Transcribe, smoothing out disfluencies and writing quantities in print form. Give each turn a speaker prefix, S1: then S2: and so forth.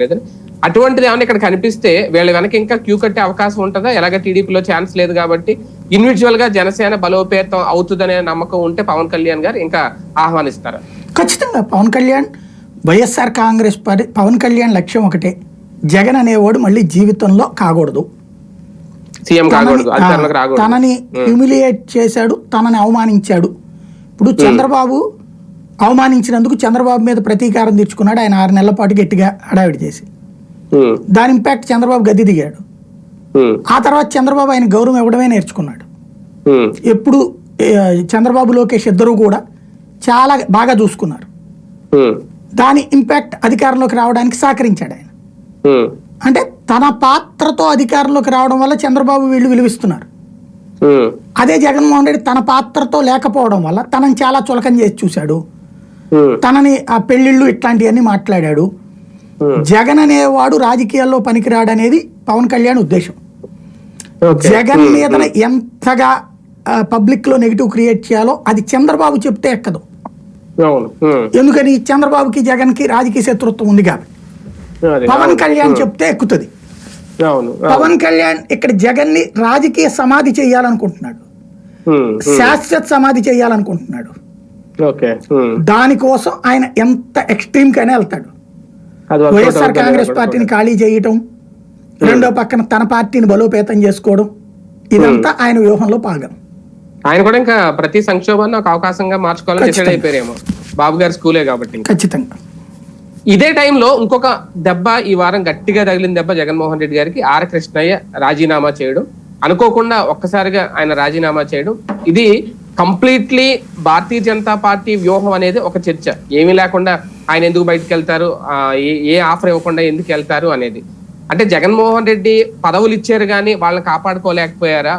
S1: లేదని అటువంటిది ఏమైనా ఇక్కడ కనిపిస్తే వీళ్ళ వెనక ఇంకా క్యూ కట్టే అవకాశం ఉంటుందా? ఎలాగ టీడీపీలో ఛాన్స్ లేదు కాబట్టి ఇండివిజువల్ గా జనసేన బలోపేతం అవుతుందనే నమ్మకం ఉంటే పవన్ కళ్యాణ్ గారు ఇంకా ఆహ్వానిస్తారా?
S2: ఖచ్చితంగా పవన్ కళ్యాణ్ వైఎస్ఆర్ కాంగ్రెస్ పార్టీ పవన్ కళ్యాణ్ లక్ష్యం ఒకటే, జగన్ అనేవాడు మళ్ళీ జీవితంలో కాకూడదు,
S1: సీఎం కాకూడదు, అధికారంలోకి రాకూడదు.
S2: తనని హ్యూమిలియేట్ చేశాడు, తనని అవమానించాడు. ఇప్పుడు చంద్రబాబు అవమానించినందుకు చంద్రబాబు మీద ప్రతీకారం తీర్చుకున్నాడు ఆయన 6 నెలల పాటు గట్టిగా హడావిడి చేసి. దాని ఇంపాక్ట్ చంద్రబాబు గద్దె దిగాడు. ఆ తర్వాత చంద్రబాబు ఆయన గౌరవం ఇవ్వడమే నేర్చుకున్నాడు. ఎప్పుడు చంద్రబాబు లోకేష్ ఇద్దరు కూడా చాలా బాగా చూసుకున్నారు. దాని ఇంపాక్ట్ అధికారంలోకి రావడానికి సహకరించాడు ఆయన. అంటే తన పాత్రతో అధికారంలోకి రావడం వల్ల చంద్రబాబు వీళ్ళు విలువిస్తున్నారు. అదే జగన్మోహన్ రెడ్డి తన పాత్రతో లేకపోవడం వల్ల తనని చాలా చులకం చేసి చూశాడు. తనని ఆ పెళ్లిళ్ళు ఇట్లాంటివన్నీ మాట్లాడాడు. జగన్ అనేవాడు రాజకీయాల్లో పనికిరాడనేది పవన్ కళ్యాణ్ ఉద్దేశం. జగన్ మీద ఎంతగా పబ్లిక్ లో నెగిటివ్ క్రియేట్ చేయాలో అది చంద్రబాబు చెప్తే ఎక్కదు. ఎందుకని చంద్రబాబుకి జగన్ కి రాజకీయ శత్రుత్వం ఉంది కాబట్టి. పవన్ కళ్యాణ్ చెప్తే ఎక్కుతుంది. పవన్ కళ్యాణ్ ఇక్కడ జగన్ ని రాజకీయ సమాధి చేయాలనుకుంటున్నాడు, శాశ్వత సమాధి చేయాలనుకుంటున్నాడు. దానికోసం ఆయన ఎంత ఎక్స్ట్రీమ్ గానే వెళ్తాడు. వైఎస్ఆర్ కాంగ్రెస్ పార్టీని ఖాళీ చేయటం, రెండో పక్కన తన పార్టీని బలోపేతం చేసుకోవడం, ఇదంతా ఆయన వ్యూహంలో భాగం.
S1: ఆయన కూడా ఇంకా ప్రతి సంక్షోభాన్ని ఒక అవకాశంగా మార్చుకోవాలని డిసైడ్ అయిపోయారేమో, బాబు గారి స్కూలే కాబట్టి.
S2: ఖచ్చితంగా
S1: ఇదే టైంలో ఇంకొక దెబ్బ ఈ వారం గట్టిగా తగిలిన దెబ్బ జగన్మోహన్ రెడ్డి గారికి. ఆర్ కృష్ణయ్య రాజీనామా చేయడం, అనుకోకుండా ఒక్కసారిగా ఆయన రాజీనామా చేయడం, ఇది కంప్లీట్లీ భారతీయ జనతా పార్టీ వ్యూహం అనేది ఒక చర్చ. ఏమీ లేకుండా ఆయన ఎందుకు బయటకు వెళ్తారు, ఏ ఆఫర్ ఇవ్వకుండా ఎందుకు వెళ్తారు అనేది. అంటే జగన్మోహన్ రెడ్డి పదవులు ఇచ్చారు కానీ వాళ్ళని కాపాడుకోలేకపోయారా?